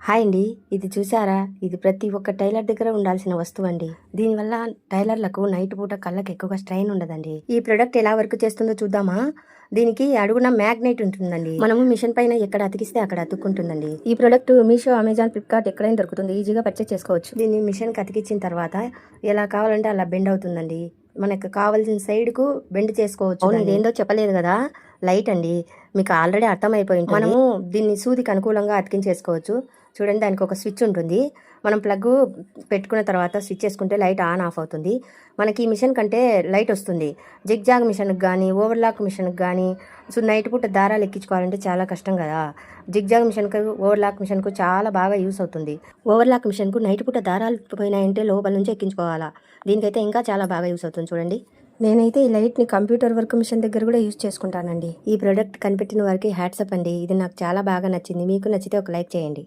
Hi అండి. ఇది చూసారా? ఇది ప్రతి ఒక్క టైలర్ దగ్గర ఉండాల్సిన వస్తువండి. దీనివల్ల టైలర్లకు నైట్ పూట కళ్ళకి ఎక్కువగా స్ట్రెయిన్ ఉండదండి. ఈ ప్రొడక్ట్ ఎలా వర్క్ చేస్తుందో చూద్దామా? దీనికి అడుగున మ్యాగ్నెట్ ఉంటుందండి. మనము మిషన్ పైన ఎక్కడ అతికిస్తే అక్కడ అతుక్కుంటుందండి. ఈ ప్రొడక్ట్ మీషో, అమెజాన్, ఫ్లిప్కార్ట్ ఎక్కడైనా దొరుకుతుంది. ఈజీగా పర్చేస్ చేసుకోవచ్చు. దీన్ని మిషన్కి అతికించిన తర్వాత ఎలా కావాలంటే అలా బెండ్ అవుతుందండి. మనకు కావాల్సిన సైడ్కు బెండ్ చేసుకోవచ్చు. అవును, ఇదేందో చెప్పలేదు కదా, లైట్ అండి. మీకు ఆల్రెడీ అర్థమైపోయి ఉంటుంది. మనము దీన్ని సూదికి అనుకూలంగా అతికించేసుకోవచ్చు. చూడండి, దానికి ఒక స్విచ్ ఉంటుంది. మనం ప్లగ్ పెట్టుకున్న తర్వాత స్విచ్ చేసుకుంటే లైట్ ఆన్ ఆఫ్ అవుతుంది. మనకి ఈ మిషన్ కంటే లైట్ వస్తుంది. జిగ్జాగ్ మిషన్కి కానీ, ఓవర్లాక్ మిషన్కి కానీ, సో నైట్ పూట దారాలు ఎక్కించుకోవాలంటే చాలా కష్టం కదా. జిగ్జాగ్ మిషన్కు, ఓవర్లాక్ మిషన్కు చాలా బాగా యూస్ అవుతుంది. ఓవర్లాక్ మిషన్కు నైట్ పూట దారాలు పోయినాయంటే లోపల నుంచి ఎక్కించుకోవాలా. దీనికైతే ఇంకా చాలా బాగా యూస్ అవుతుంది. చూడండి, నేనైతే ఈ లైట్ని కంప్యూటర్ వర్క్ మిషన్ దగ్గర కూడా యూజ్ చేసుకుంటానండి. ఈ ప్రోడక్ట్ కనిపెట్టిన వారికి హ్యాట్సప్ అండి. ఇది నాకు చాలా బాగా నచ్చింది. మీకు నచ్చితే ఒక లైక్ చేయండి.